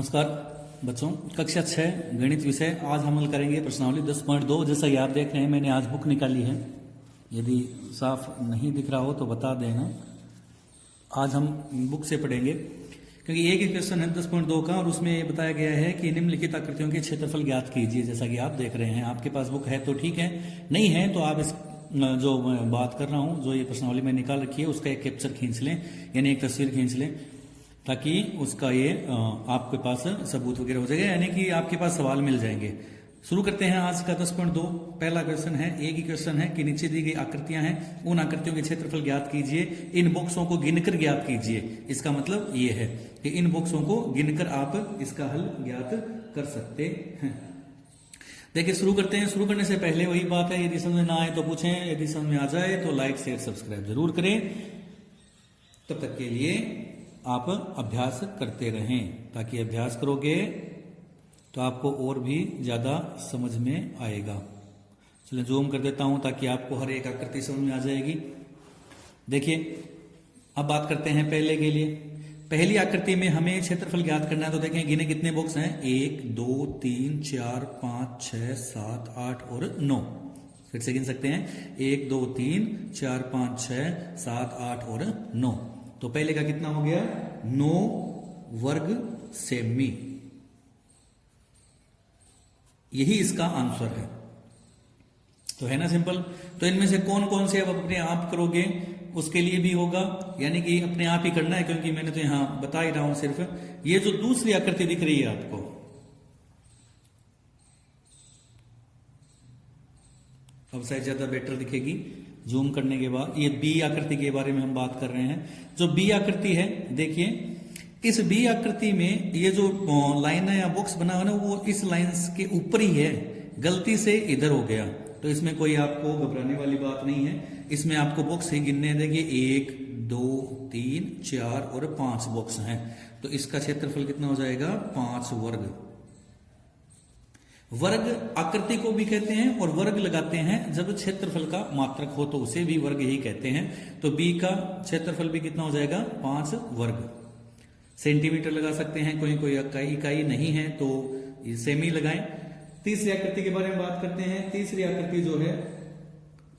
नमस्कार बच्चों, कक्षा 6 गणित विषय आज हम हल करेंगे प्रश्नावली 10.2। जैसा कि आप देख रहे हैं मैंने आज बुक निकाली है, यदि साफ नहीं दिख रहा हो तो बता देना। आज हम बुक से पढ़ेंगे क्योंकि एक ही क्वेश्चन है 10.2 का और उसमें ये बताया गया है कि निम्नलिखित आकृतियों के क्षेत्रफल ज्ञात कीजिए। जैसा कि आप देख रहे हैं, आपके पास बुक है तो ठीक है, नहीं है तो आप इस जो मैं बात कर रहा हूँ, जो ये प्रश्नावली में निकाल रखी है उसका एक कैप्चर खींच लें, यानी एक तस्वीर खींच लें, ताकि उसका ये आपके पास सबूत वगैरह हो जाएगा, यानी कि आपके पास सवाल मिल जाएंगे। शुरू करते हैं आज का 10.2। पहला क्वेश्चन है, एक ही क्वेश्चन है कि नीचे दी गई आकृतियां हैं, उन आकृतियों के क्षेत्रफल ज्ञात कीजिए, इन बॉक्सों को गिनकर ज्ञात कीजिए। इसका मतलब ये है कि इन बॉक्सों को गिनकर आप इसका हल ज्ञात कर सकते हैं। देखिए शुरू करते हैं। शुरू करने से पहले वही बात है, यदि समझ ना आए तो पूछें, यदि समझ में आ जाए तो लाइक शेयर सब्सक्राइब जरूर करें। तब तक के लिए आप अभ्यास करते रहें, ताकि अभ्यास करोगे तो आपको और भी ज्यादा समझ में आएगा। चलिए जूम कर देता हूं ताकि आपको हर एक आकृति समझ में आ जाएगी। देखिए अब बात करते हैं पहले के लिए। पहली आकृति में हमें क्षेत्रफल ज्ञात करना है, तो देखें गिने कितने बॉक्स हैं, 1 2 3 4 5 6 7 8 और 9। फिर से गिन सकते हैं, 1 2 3 4 5 6 7 8 और 9। तो पहले का कितना हो गया, 9 वर्ग सेमी। यही इसका आंसर है। तो है ना सिंपल। तो इनमें से कौन कौन से अब अपने आप करोगे, उसके लिए भी होगा, यानी कि अपने आप ही करना है, क्योंकि मैंने तो यहां बता ही रहा हूं सिर्फ। ये जो दूसरी आकृति दिख रही है आपको, अब शायद ज्यादा बेटर दिखेगी जूम करने के बाद। ये बी आकृति के बारे में हम बात कर रहे हैं। जो बी आकृति है, देखिए इस बी आकृति में ये जो लाइन है या बॉक्स बना हुआ है, वो इस लाइन के ऊपर ही है, गलती से इधर हो गया। तो इसमें कोई आपको घबराने वाली बात नहीं है। इसमें आपको बॉक्स ही गिनने देखिए, 1 2 3 4 और 5 बॉक्स हैं। तो इसका क्षेत्रफल कितना हो जाएगा, 5 वर्ग। वर्ग आकृति को भी कहते हैं और वर्ग लगाते हैं जब क्षेत्रफल का मात्रक हो, तो उसे भी वर्ग ही कहते हैं। तो बी का क्षेत्रफल भी कितना हो जाएगा, 5 वर्ग। सेंटीमीटर लगा सकते हैं, कोई इकाई नहीं है तो सेमी लगाएं। तीसरी आकृति के बारे में बात करते हैं। तीसरी आकृति जो है,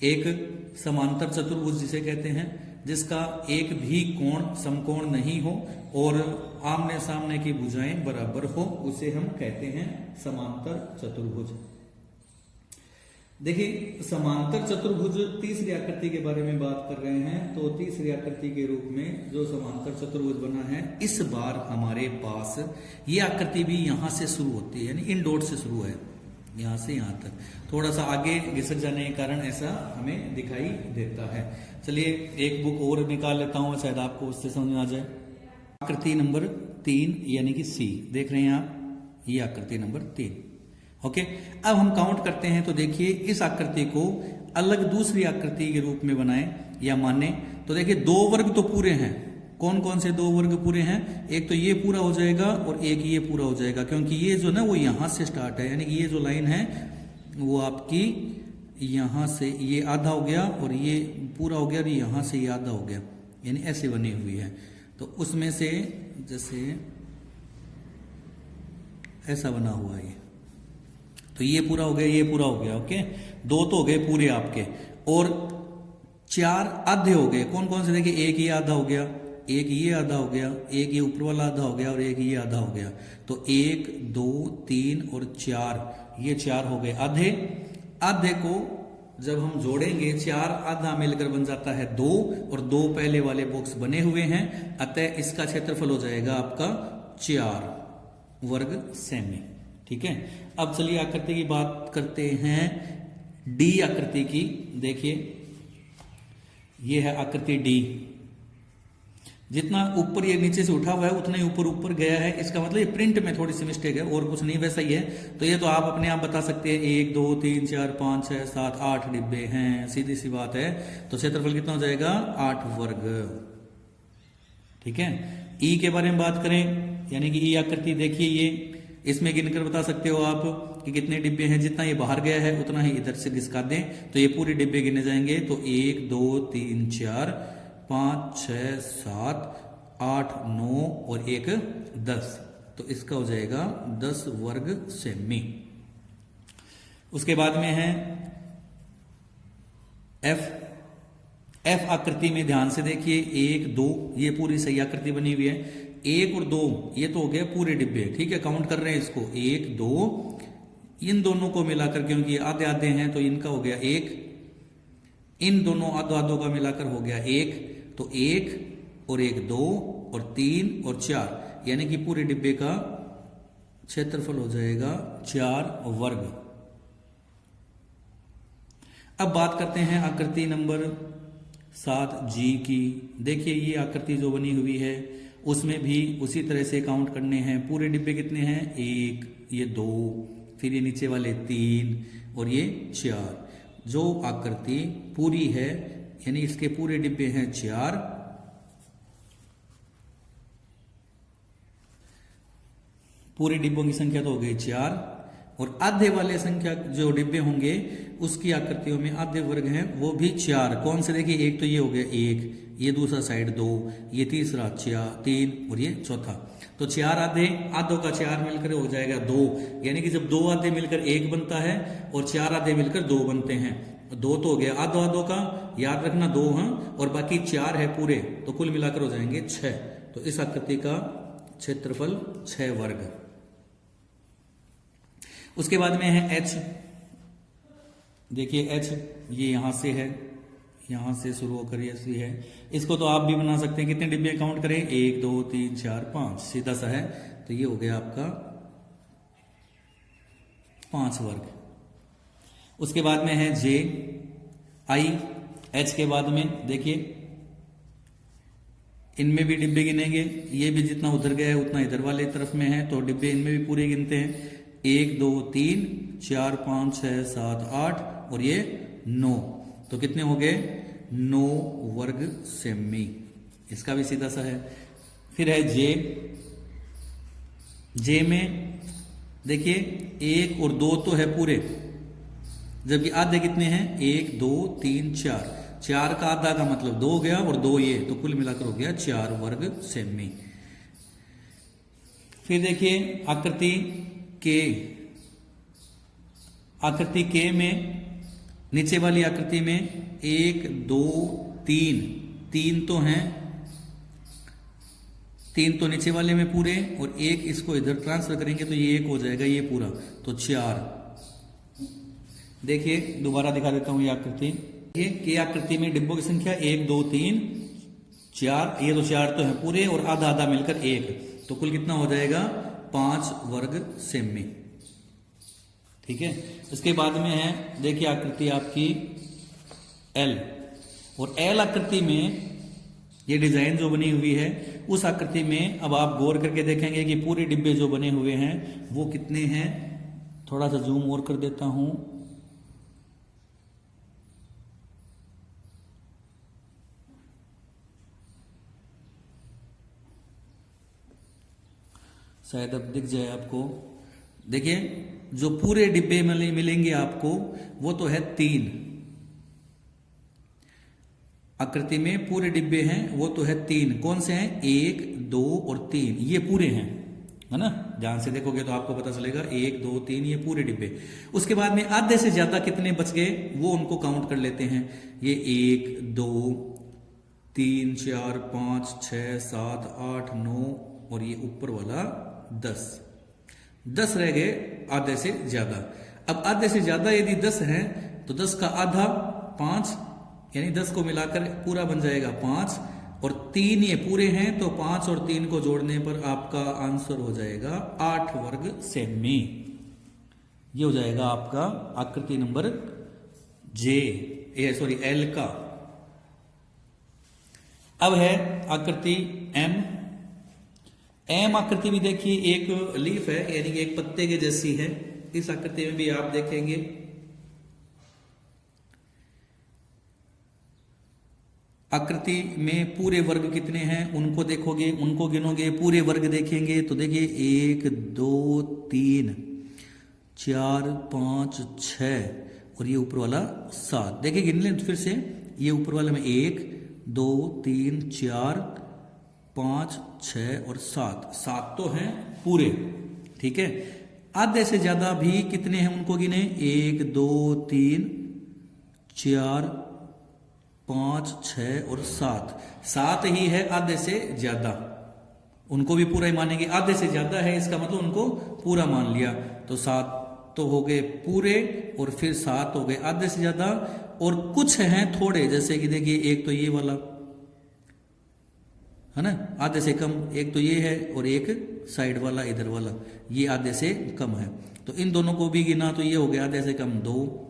एक समांतर चतुर्भुज जिसे कहते हैं, जिसका एक भी कोण समकोण नहीं हो और आमने सामने की भुजाएं बराबर हो, उसे हम कहते हैं समांतर चतुर्भुज। देखिए समांतर चतुर्भुज तीसरी आकृति के बारे में बात कर रहे हैं। तो तीसरी आकृति के रूप में जो समांतर चतुर्भुज बना है, इस बार हमारे पास ये आकृति भी यहां से शुरू होती है, यानी इन डॉट से शुरू है, यहां से यहां तक। थोड़ा सा आगे घिसक जाने के कारण ऐसा हमें दिखाई देता है। चलिए एक बुक और निकाल लेता हूं, शायद आपको उससे समझ में आ जाए। आकृति नंबर 3 यानी कि सी देख रहे हैं आप, ये आकृति नंबर 3। ओके, अब हम काउंट करते हैं। तो देखिए इस आकृति को अलग दूसरी आकृति के रूप में बनाएं या माने, तो देखिए 2 वर्ग तो पूरे हैं। कौन कौन से 2 वर्ग पूरे हैं, एक तो ये पूरा हो जाएगा और एक ये पूरा हो जाएगा, क्योंकि ये जो ना वो यहां से स्टार्ट है, यानी कि ये जो लाइन है वो आपकी यहां से ये आधा हो गया और ये पूरा हो गया और यहां से ये आधा हो गया, यानी ऐसे बनी हुई है। तो उसमें से जैसे ऐसा बना हुआ है, तो ये पूरा हो गया, ये पूरा हो गया। ओके, 2 तो हो गए पूरे आपके, और 4 आधे हो गए। कौन कौन से, देखिए एक ये आधा हो गया, एक ये आधा हो गया, एक ये ऊपर वाला आधा हो गया और एक ये आधा हो गया। तो 1 2 3 और 4, ये 4 हो गए आधे। आधे को जब हम जोड़ेंगे, 4 आधा मिलकर बन जाता है 2, और 2 पहले वाले बॉक्स बने हुए हैं, अतः इसका क्षेत्रफल हो जाएगा आपका 4 वर्ग सेमी। ठीक है, अब चलिए आकृति की बात करते हैं, डी आकृति की। देखिए ये है आकृति डी। जितना ऊपर ये नीचे से उठा हुआ है उतना ही ऊपर ऊपर गया है, इसका मतलब ये प्रिंट में थोड़ी सी मिस्टेक है और कुछ नहीं, वैसा ही है। तो ये तो आप अपने आप बता सकते हैं, 1 2 3 4 5 6 7 8 डिब्बे हैं, सीधी सी बात है। तो क्षेत्रफल कितना हो जाएगा, 8 वर्ग। ठीक है, ई के बारे में बात करें, यानी कि ई आकृति देखिए, ये इसमें गिनकर बता सकते हो आप कि कितने डिब्बे हैं। जितना ये बाहर गया है उतना ही इधर से घिसका दें, तो ये पूरे डिब्बे गिने जाएंगे। तो 1 2 3 4 5 6 7 8 9 और 1 10। तो इसका हो जाएगा 10 वर्ग सेमी। उसके बाद में है एफ आकृति में ध्यान से देखिए, 1 2 ये पूरी सही आकृति बनी हुई है। 1 और 2 ये तो हो गया पूरे डिब्बे, ठीक है, काउंट कर रहे हैं इसको, 1 2, इन दोनों को मिलाकर, क्योंकि आधे आधे हैं तो इनका हो गया 1, इन दोनों आधो आधो का मिलाकर हो गया 1, तो 1 और 1 2 और 3 और 4, यानी कि पूरे डिब्बे का क्षेत्रफल हो जाएगा 4 वर्ग। अब बात करते हैं आकृति नंबर 7G की। देखिए ये आकृति जो बनी हुई है उसमें भी उसी तरह से काउंट करने हैं। पूरे डिब्बे कितने हैं, 1, ये 2, फिर ये नीचे वाले 3 और ये 4। जो आकृति पूरी है यानी इसके पूरे डिब्बे हैं 4, पूरे डिब्बों की संख्या तो हो गई 4, और आधे वाले संख्या जो डिब्बे होंगे उसकी आकृतियों में आधे वर्ग हैं वो भी 4। कौन से, देखिए एक तो ये हो गया 1, ये दूसरा साइड 2, ये तीसरा 3 और ये चौथा, तो 4 आधे, आधों का 4 मिलकर हो जाएगा 2, यानी कि जब 2 आधे मिलकर 1 बनता है और 4 आधे मिलकर 2 बनते हैं, 2 तो हो गया आधो आधो का, याद रखना 2 हैं और बाकी 4 है पूरे, तो कुल मिलाकर हो जाएंगे 6। तो इस आकृति का क्षेत्रफल 6 वर्ग। उसके बाद में है H। देखिए H ये यहां से है, यहां से शुरू होकर ऐसी है, इसको तो आप भी बना सकते हैं। कितने डिब्बे काउंट करें, 1 2 3 4 5, सीधा सा है, तो ये हो गया आपका 5 वर्ग। उसके बाद में है J I। H के बाद में देखिए इनमें भी डिब्बे गिनेंगे, ये भी जितना उधर गया है उतना इधर वाले तरफ में है, तो डिब्बे इनमें भी पूरे गिनते हैं, 1 2 3 4 5 6 7 8 और ये 9, तो कितने हो गए, 9 वर्ग सेमी। इसका भी सीधा सा है। फिर है J में देखिए 1 और 2 तो है पूरे, जबकि आधे कितने हैं, 1 2 3 4, 4 का आधा का मतलब 2 गया और 2 ये, तो कुल मिलाकर हो गया 4 वर्ग सेमी। फिर देखिए आकृति के में नीचे वाली आकृति में 1 2 3 तो हैं, 3 तो नीचे वाले में पूरे, और 1 इसको इधर ट्रांसफर करेंगे तो ये 1 हो जाएगा, ये पूरा, तो 4। देखिए दोबारा दिखा देता हूं ये आकृति। ये आकृति में डिब्बों की संख्या 1 2 3 4, ये तो 4 तो है पूरे और आधा आधा मिलकर 1, तो कुल कितना हो जाएगा, 5 वर्ग सेमी। ठीक है। इसके बाद में है देखिए आकृति आपकी L, और L आकृति में ये डिजाइन जो बनी हुई है उस आकृति में अब आप गौर करके देखेंगे कि पूरे डिब्बे जो बने हुए हैं वो कितने हैं। थोड़ा सा जूम और कर देता हूं, शायद अब दिख जाए आपको। देखिए जो पूरे डिब्बे मिलेंगे आपको वो तो है 3, आकृति में पूरे डिब्बे हैं वो तो है 3। कौन से हैं, 1 2 और 3, ये पूरे हैं, है ना, ध्यान से देखोगे तो आपको पता चलेगा 1 2 3 ये पूरे डिब्बे। उसके बाद में आधे से ज्यादा कितने बच गए वो उनको काउंट कर लेते हैं। ये 1 2 3 4 5 6 7 8 9 और ये ऊपर वाला 10 रह गए आधे से ज्यादा। अब आधे से ज्यादा यदि 10 है तो 10 का आधा 5, यानी 10 को मिलाकर पूरा बन जाएगा 5, और 3 ये पूरे हैं तो 5 और 3 को जोड़ने पर आपका आंसर हो जाएगा 8 वर्ग सेमी। ये हो जाएगा आपका आकृति नंबर L का। अब है आकृति M आकृति भी देखिए एक लीफ है, यानी कि एक पत्ते के जैसी है। इस आकृति में भी आप देखेंगे आकृति में पूरे वर्ग कितने हैं उनको देखोगे, उनको गिनोगे, पूरे वर्ग देखेंगे तो देखिए 1 2 3 4 5 6 और ये ऊपर वाला 7। देखिए गिन लें फिर से, ये ऊपर वाले में 1 2 3 4 5 6 और 7 तो हैं पूरे, ठीक है। आधे से ज्यादा भी कितने हैं उनको गिने, 1 2 3 4 5 6 और 7 ही है आधे से ज्यादा, उनको भी पूरा ही मानेंगे। आधे से ज्यादा है इसका मतलब उनको पूरा मान लिया, तो 7 तो हो गए पूरे और फिर 7 हो गए आधे से ज्यादा, और कुछ हैं थोड़े, जैसे कि देखिए एक तो ये वाला है ना आधे से कम, एक तो ये है और एक साइड वाला इधर वाला ये आधे से कम है, तो इन दोनों को भी गिना तो ये हो गया आधे से कम 2।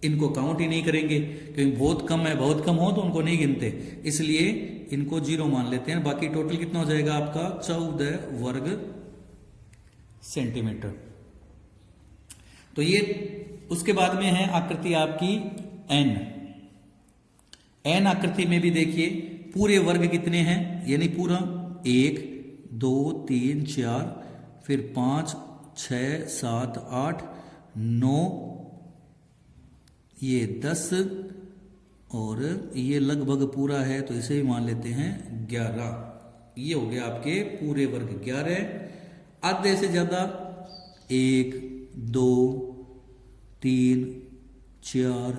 इनको काउंट ही नहीं करेंगे क्योंकि बहुत कम है, बहुत कम हो तो उनको नहीं गिनते, इसलिए इनको 0 मान लेते हैं। बाकी टोटल कितना हो जाएगा आपका 14 वर्ग सेंटीमीटर। तो ये उसके बाद में है आकृति आपकी एन आकृति में भी देखिए पूरे वर्ग कितने हैं, यानी पूरा 1 2 3 4 फिर 5 6 7 8 9 ये 10 और ये लगभग पूरा है तो इसे भी मान लेते हैं 11। ये हो गया आपके पूरे वर्ग 11। आधे से ज्यादा 1 2 3 4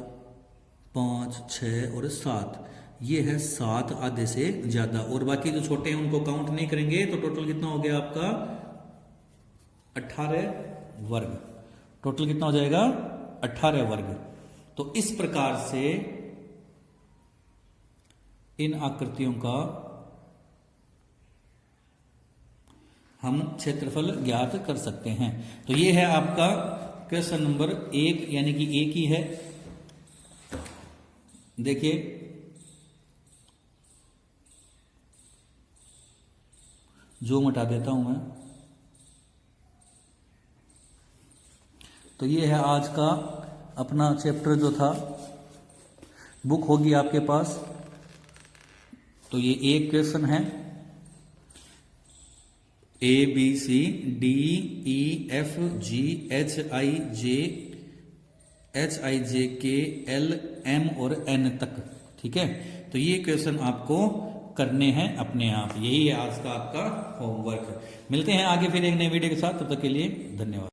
5 6 और 7, ये है 7 आधे से ज्यादा, और बाकी जो छोटे हैं उनको काउंट नहीं करेंगे। तो टोटल कितना हो गया आपका 18 वर्ग। टोटल कितना हो जाएगा 18 वर्ग। तो इस प्रकार से इन आकृतियों का हम क्षेत्रफल ज्ञात कर सकते हैं। तो ये है आपका क्वेश्चन नंबर 1, यानी कि एक ही है। देखिए जो मिटा देता हूं मैं। तो ये है आज का अपना चैप्टर जो था, बुक होगी आपके पास। तो ये एक क्वेश्चन है ABCDEFGHIJKLM और N तक, ठीक है। तो ये क्वेश्चन आपको करने हैं अपने आप, यही है आज का आपका होमवर्क। मिलते हैं आगे फिर एक नए वीडियो के साथ, तब तक के लिए धन्यवाद।